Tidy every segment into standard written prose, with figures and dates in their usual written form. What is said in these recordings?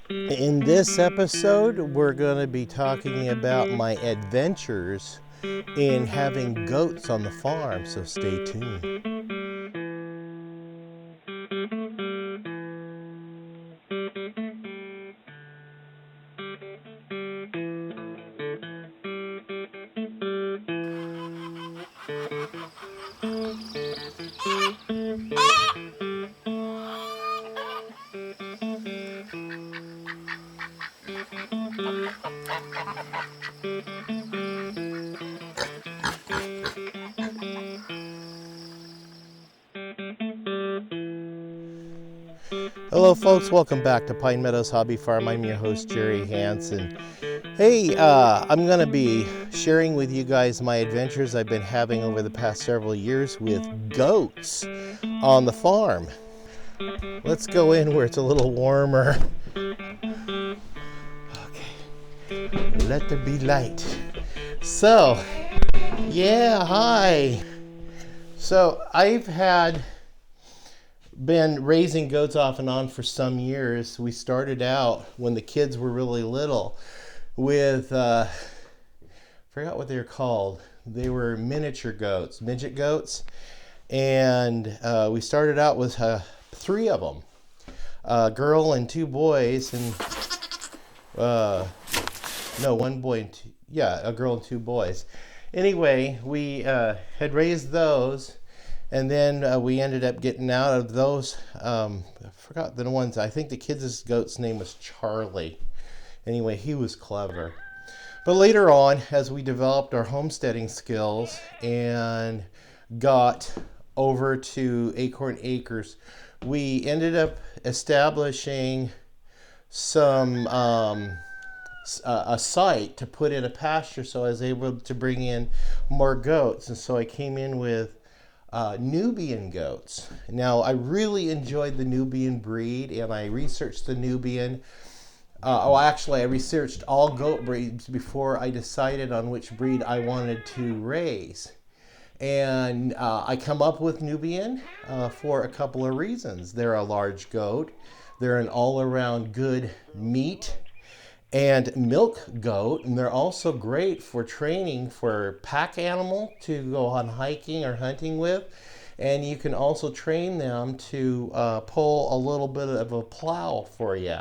In this episode, we're going to be talking about my adventures in having goats on the farm, so stay tuned. Hello folks, welcome back to Pine Meadows Hobby Farm. I'm your host, Jerry Hansen. Hey, I'm going to be sharing with you guys my adventures I've been having over the past several years with goats on the farm. Let's go in where it's a little warmer. Okay, let there be light. So, yeah, hi. So I've been raising goats off and on for some years. We started out when the kids were really little with, forgot what they were called. They were miniature goats, midget goats. And we started out with 3 of them, a girl and 2 boys. And no, 1 boy and 2, yeah, a girl and 2 boys. Anyway, we had raised those. And then we ended up getting out of those. I forgot the ones. I think the kids' goat's name was Charlie. Anyway, he was clever. But later on, as we developed our homesteading skills and got over to Acorn Acres, we ended up establishing some a site to put in a pasture, so I was able to bring in more goats. And so I came in with Nubian goats. Now, I really enjoyed the Nubian breed, and I researched the Nubian. I researched all goat breeds before I decided on which breed I wanted to raise. And I come up with Nubian for a couple of reasons. They're a large goat. They're an all-around good meat and milk goat, and they're also great for training for pack animal to go on hiking or hunting with. And you can also train them to pull a little bit of a plow for you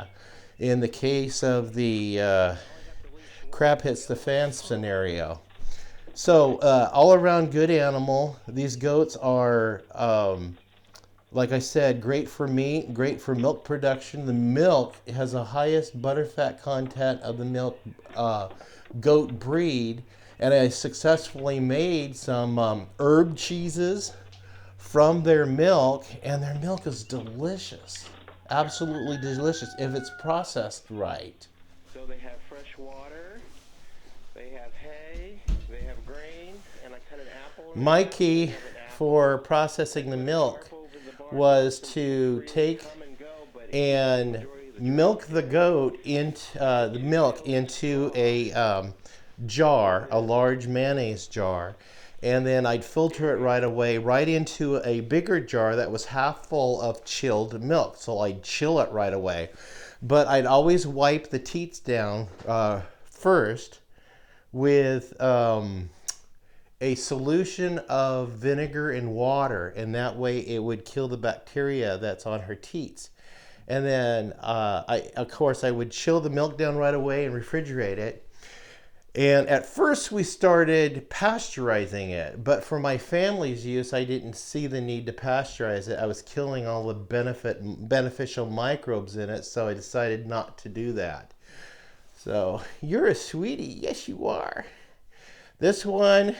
in the case of the crap hits the fan scenario. So all around good animal. These goats are like I said, great for meat, great for milk production. The milk has the highest butterfat content of the milk goat breed. And I successfully made some herb cheeses from their milk. And their milk is delicious. Absolutely delicious if it's processed right. So they have fresh water, they have hay, they have grain, and I cut an apple. My key for processing the milk was to take and milk the goat into the milk into a jar, a large mayonnaise jar, and then I'd filter it right away right into a bigger jar that was half full of chilled milk. So I'd chill it right away, but I'd always wipe the teats down first with a solution of vinegar and water, and that way it would kill the bacteria that's on her teats. And then I would chill the milk down right away and refrigerate it. And at first we started pasteurizing it, but for my family's use, I didn't see the need to pasteurize it. I was killing all the beneficial microbes in it, so I decided not to do that. So, you're a sweetie. Yes, you are. This one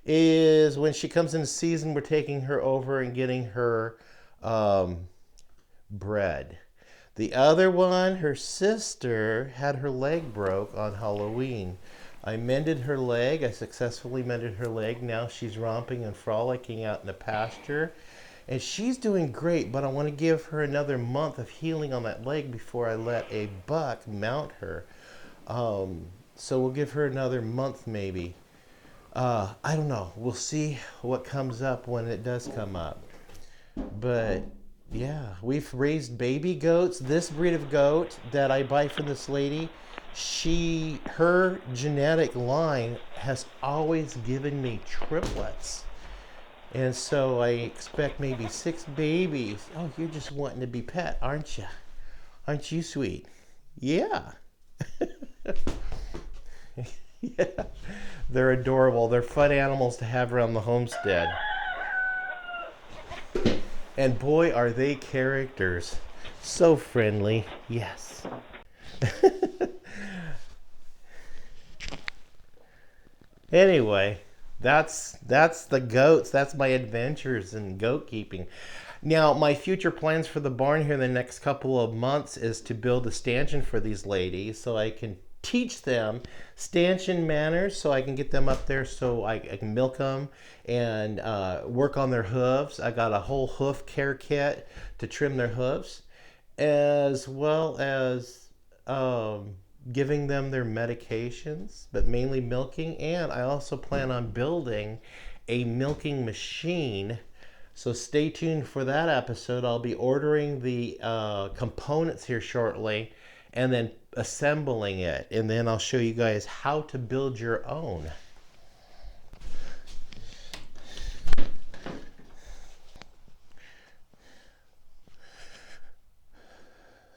is when she comes in season, we're taking her over and getting her bread. The other one, her sister, had her leg broke on Halloween. I mended her leg. I successfully mended her leg. Now she's romping and frolicking out in the pasture. And she's doing great, but I want to give her another month of healing on that leg before I let a buck mount her. So we'll give her another month maybe. I don't know. We'll see what comes up when it does come up. But Yeah, we've raised baby goats. This breed of goat that I buy from this lady, her genetic line has always given me triplets. And so I expect maybe 6 babies. Oh, you're just wanting to be pet, aren't you? Aren't you sweet? Yeah. Yeah. They're adorable. They're fun animals to have around the homestead. And boy, are they characters. So friendly. Yes. Anyway, that's the goats. That's my adventures in goat keeping. Now, my future plans for the barn here in the next couple of months is to build a stanchion for these ladies so I can teach them stanchion manners, so I can get them up there so I can milk them and work on their hooves. I got a whole hoof care kit to trim their hooves, as well as giving them their medications, but mainly milking. And I also plan on building a milking machine. So stay tuned for that episode. I'll be ordering the components here shortly and then assembling it. And then I'll show you guys how to build your own.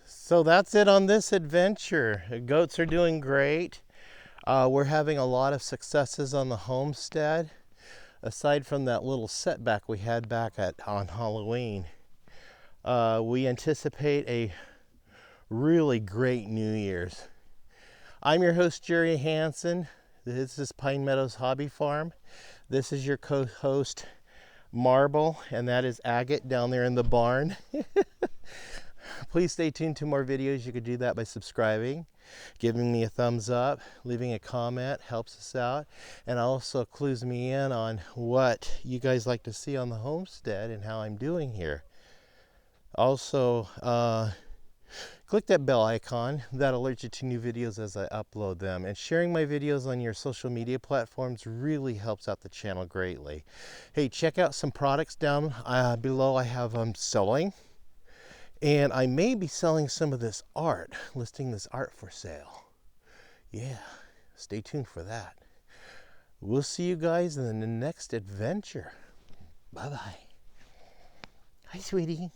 So that's it on this adventure. The goats are doing great. We're having a lot of successes on the homestead, aside from that little setback we had back on Halloween. We anticipate a really great New Year's. I'm your host, Jerry Hansen. This is Pine Meadows Hobby Farm. This is your co-host, Marble, and that is Agate down there in the barn. Please stay tuned to more videos. You could do that by subscribing, giving me a thumbs up, leaving a comment, helps us out, and also clues me in on what you guys like to see on the homestead and how I'm doing here. Also, click that bell icon. That alerts you to new videos as I upload them. And sharing my videos on your social media platforms really helps out the channel greatly. Hey, check out some products down below I have selling. And I may be selling some of this art, listing this art for sale. Yeah, stay tuned for that. We'll see you guys in the next adventure. Bye-bye. Hi, sweetie.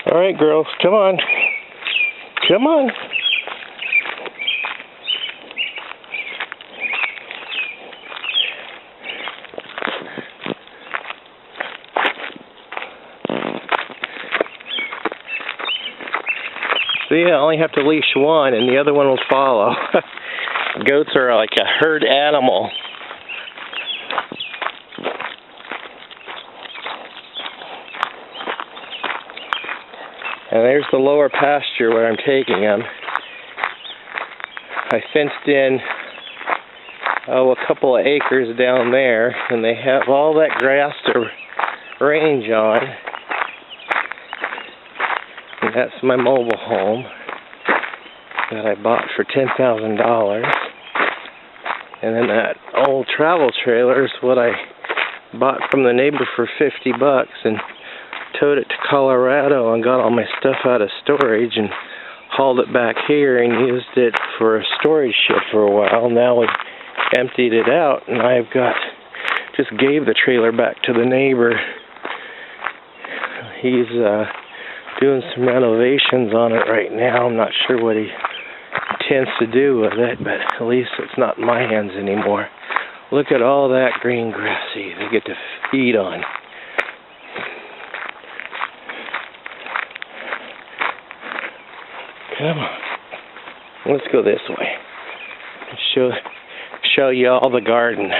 All right, girls, come on. Come on. See, I only have to leash one and the other one will follow. Goats are like a herd animal. And there's the lower pasture where I'm taking them. I fenced in, a couple of acres down there, and they have all that grass to range on. And that's my mobile home that I bought for $10,000. And then that old travel trailer is what I bought from the neighbor for $50 and towed it to Colorado and got all my stuff out of storage and hauled it back here and used it for a storage shed for a while. Now we've emptied it out and just gave the trailer back to the neighbor. He's doing some renovations on it right now. I'm not sure what he intends to do with it, but at least it's not in my hands anymore. Look at all that green grass they get to feed on. Come on. Let's go this way. Show you all the garden.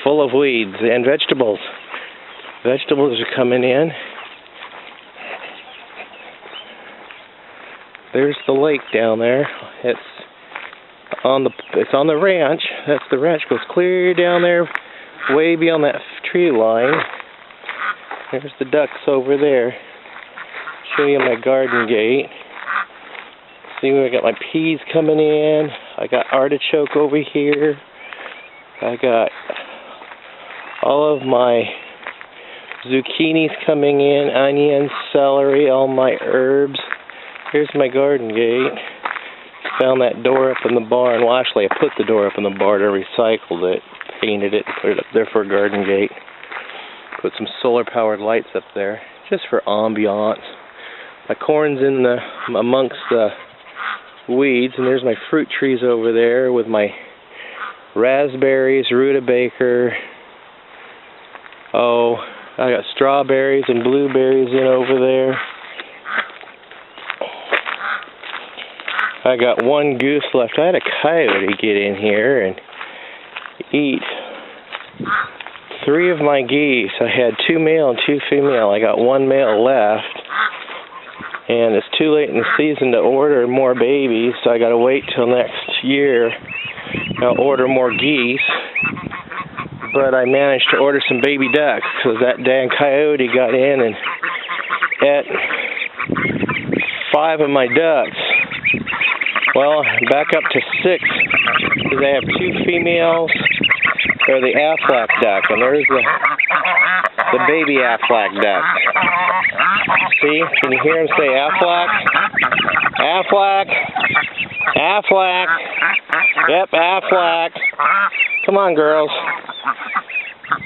Full of weeds and vegetables. Vegetables are coming in. There's the lake down there. It's it's on the ranch. That's the ranch. Goes clear down there, way beyond that tree line. There's the ducks over there. Show you my garden gate. See, I got my peas coming in. I got artichoke over here. I got all of my zucchinis coming in, onions, celery, all my herbs. Here's my garden gate. Found that door up in the barn. Well, actually, I put the door up in the barn. I recycled it, painted it, and put it up there for a garden gate. Put some solar-powered lights up there, just for ambiance. My corn's in amongst the weeds, and there's my fruit trees over there with my raspberries, rutabaga. Oh, I got strawberries and blueberries in over there. I got one goose left. I had a coyote get in here and eat 3 of my geese. I had 2 male and 2 female. I got 1 male left. And it's too late in the season to order more babies, so I gotta wait till next year. I'll order more geese. But I managed to order some baby ducks because that dang coyote got in and ate 5 of my ducks. Well, back up to 6 because I have 2 females. They're the Aflac duck, and there's the baby Aflac duck. See? Can you hear him say Aflac? Aflac. Aflac. Yep, Aflac. Come on, girls.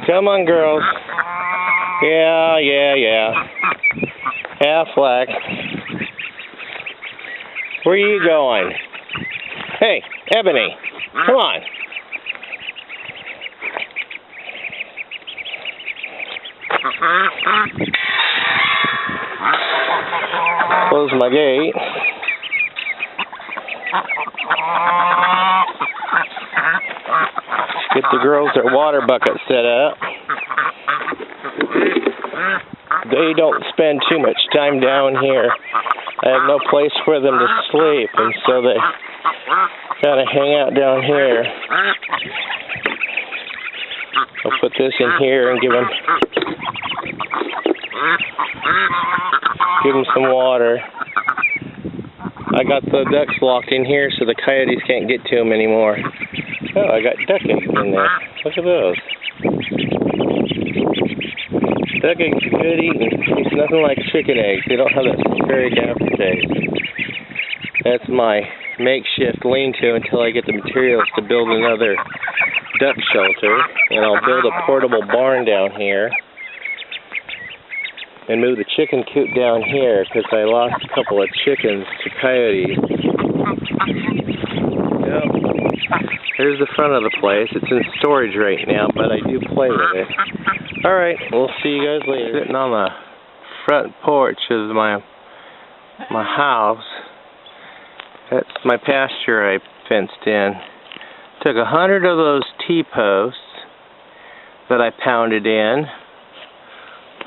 Come on, girls. Yeah. Aflac. Where are you going? Hey, Ebony, come on. Close my gate. Get the girls their water bucket set up. They don't spend too much time down here. I have no place for them to sleep, and so they gotta hang out down here. I'll put this in here and give them some water. I got the ducks locked in here so the coyotes can't get to them anymore. Oh, I got duck eggs in there. Look at those. Duck eggs are good eating. It's nothing like chicken eggs. They don't have that sulfuric aftertaste. That's my makeshift lean-to until I get the materials to build another duck shelter. And I'll build a portable barn down here. And move the chicken coop down here because I lost a couple of chickens to coyotes. Yep. Here's the front of the place. It's in storage right now, but I do play with it. Alright, we'll see you guys later. Sitting on the front porch of my house. That's my pasture I fenced in. Took 100 of those T-posts that I pounded in.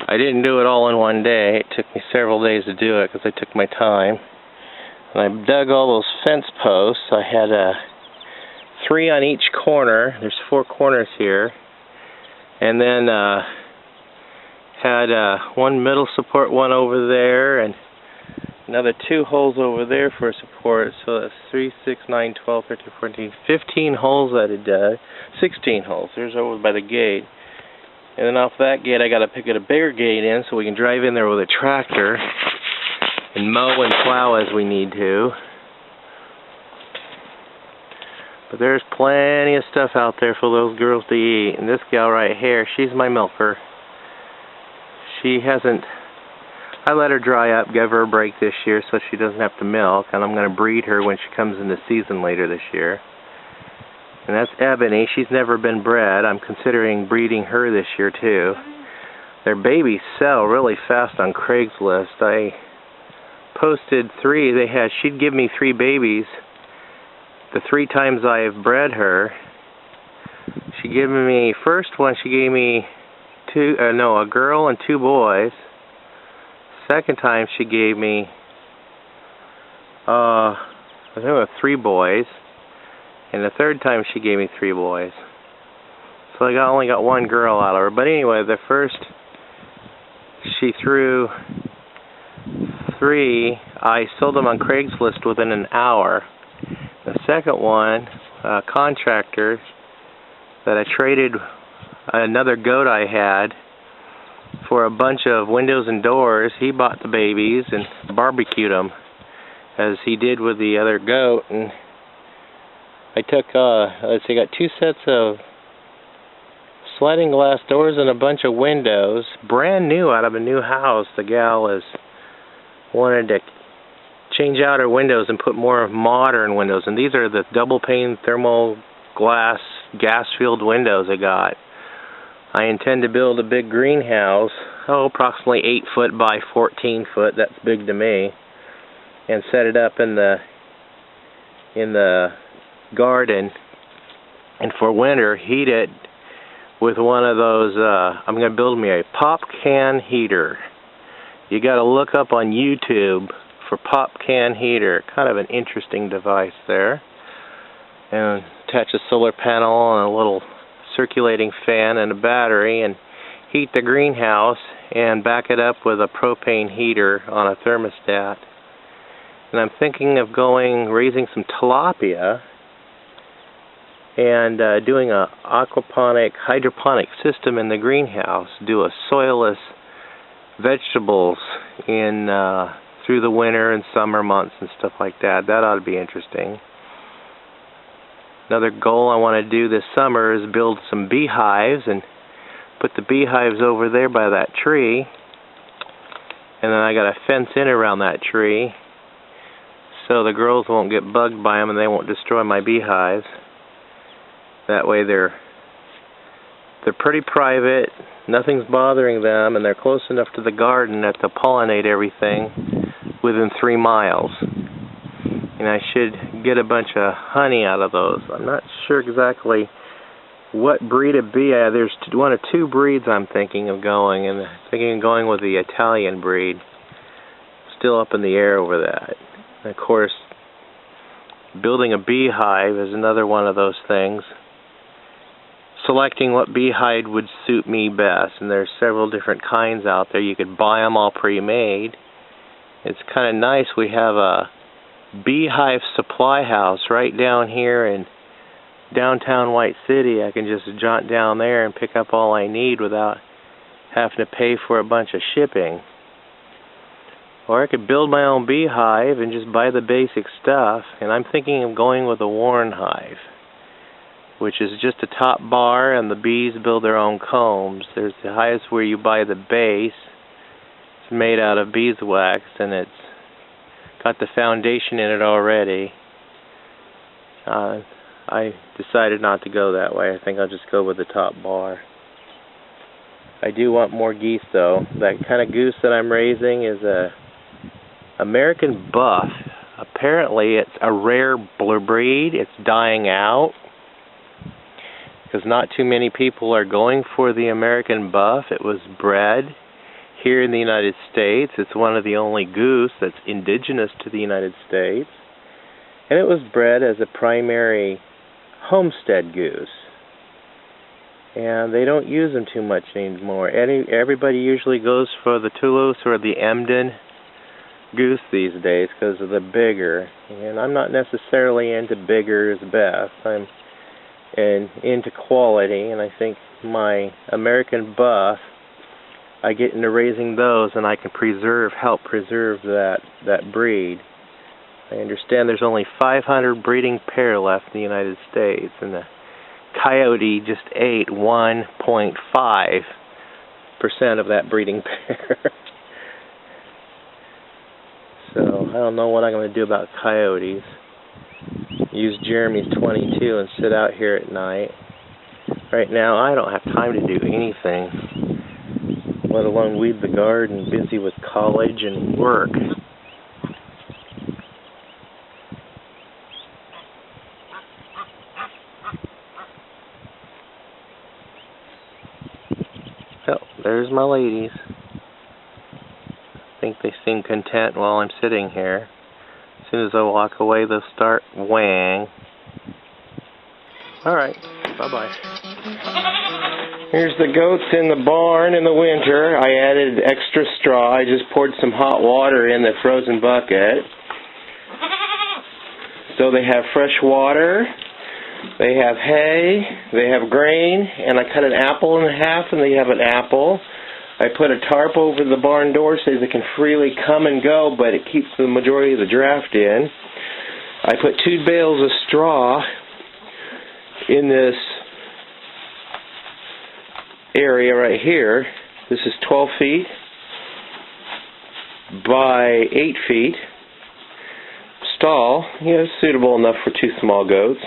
I didn't do it all in one day. It took me several days to do it because I took my time. And I dug all those fence posts. I had 3 on each corner. There's 4 corners here. And then had 1 middle support, 1 over there, and another 2 holes over there for support. So that's 3, 6, 9, 12, 13, 14, 15 holes that it dug. 16 holes. There's over by the gate. And then off that gate, I got to pick a bigger gate in so we can drive in there with a tractor and mow and plow as we need to. But there's plenty of stuff out there for those girls to eat. And this gal right here, she's my milker. She hasn't... I let her dry up, give her a break this year so she doesn't have to milk. And I'm going to breed her when she comes into season later this year. And that's Ebony. She's never been bred. I'm considering breeding her this year too. Their babies sell really fast on Craigslist. I posted 3. She'd give me 3 babies the 3 times I've bred her. She gave me, first one she gave me a girl and 2 boys. Second time she gave me I think it was 3 boys. And the third time she gave me 3 boys. So I only got 1 girl out of her. But anyway, the first, she threw 3. I sold them on Craigslist within an hour. The second one, a contractor that I traded another goat I had for a bunch of windows and doors. He bought the babies and barbecued them, as he did with the other goat. And I took, let's see, I got 2 sets of sliding glass doors and a bunch of windows, brand new out of a new house. The gal wanted to change out her windows and put more modern windows, and these are the double pane thermal glass gas filled windows I got. I intend to build a big greenhouse, approximately 8 foot by 14 foot, that's big to me, and set it up in the garden, and for winter heat it with one of those, I'm going to build me a pop can heater. You got to look up on YouTube for pop can heater. Kind of an interesting device there. And attach a solar panel and a little circulating fan and a battery, and heat the greenhouse and back it up with a propane heater on a thermostat. And I'm thinking of raising some tilapia and doing a hydroponic system in the greenhouse. Do a soilless vegetables through the winter and summer months and stuff like that. That ought to be interesting. Another goal I want to do this summer is build some beehives and put the beehives over there by that tree. And then I got to fence in around that tree so the girls won't get bugged by them and they won't destroy my beehives. That way they're pretty private, nothing's bothering them, and they're close enough to the garden that they'll pollinate everything within 3 miles. And I should get a bunch of honey out of those. I'm not sure exactly what breed of bee. There's 1 or 2 breeds I'm thinking of going, and thinking of going with the Italian breed. Still up in the air over that. And of course, building a beehive is another one of those things. Selecting what beehive would suit me best, and there's several different kinds out there. You could buy them all pre-made. It's kind of nice. We have a beehive supply house right down here in downtown White City. I can just jaunt down there and pick up all I need without having to pay for a bunch of shipping. Or I could build my own beehive and just buy the basic stuff. And I'm thinking of going with a Warren hive, which is just a top bar and the bees build their own combs. There's the hives where you buy the base. It's made out of beeswax and it's got the foundation in it already. I decided not to go that way. I think I'll just go with the top bar. I do want more geese though. That kind of goose that I'm raising is a American buff. Apparently it's a rare breed. It's dying out because not too many people are going for the American buff. It was bred here in the United States. It's one of the only goose that's indigenous to the United States. And it was bred as a primary Homestead goose. And they don't use them too much anymore. Everybody usually goes for the Toulouse or the Emden goose these days because of the bigger. And I'm not necessarily into bigger is best. I'm into quality, and I think my American buff, I get into raising those and I can help preserve that breed. I understand there's only 500 breeding pair left in the United States, and the coyote just ate 1.5% of that breeding pair. So I don't know what I'm going to do about coyotes. Use Jeremy's 22 and sit out here at night. Right now I don't have time to do anything, let alone weed the garden, busy with college and work. Well, there's my ladies. I think they seem content while I'm sitting here. As soon as I walk away, they'll start weighing. Alright, bye-bye. Here's the goats in the barn in the winter. I added extra straw. I just poured some hot water in the frozen bucket. So they have fresh water, they have hay, they have grain, and I cut an apple in half and they have an apple. I put a tarp over the barn door so they can freely come and go, but it keeps the majority of the draft in. I put 2 bales of straw in this area right here. This is 12 feet by 8 feet. Stall, yeah, suitable enough for 2 small goats.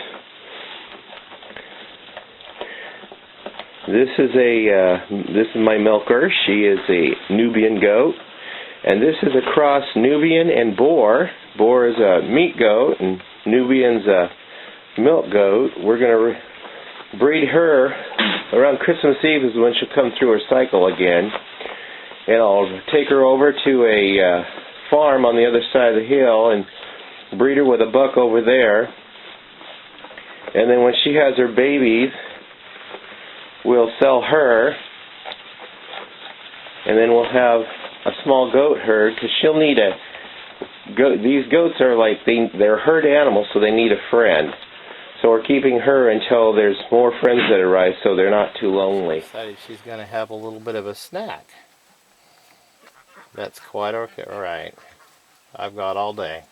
This is my milker. She is a Nubian goat, and this is a cross Nubian and boar. Boar is a meat goat, and Nubian's a milk goat. We're going to breed her around Christmas Eve is when she'll come through her cycle again, and I'll take her over to a farm on the other side of the hill and breed her with a buck over there. And then when she has her babies, we'll sell her, and then we'll have a small goat herd, because she'll need a goat. These goats are like, they're herd animals, so they need a friend. So we're keeping her until there's more friends that arrive, so they're not too lonely. Decided she's going to have a little bit of a snack. That's quite okay. All right, I've got all day.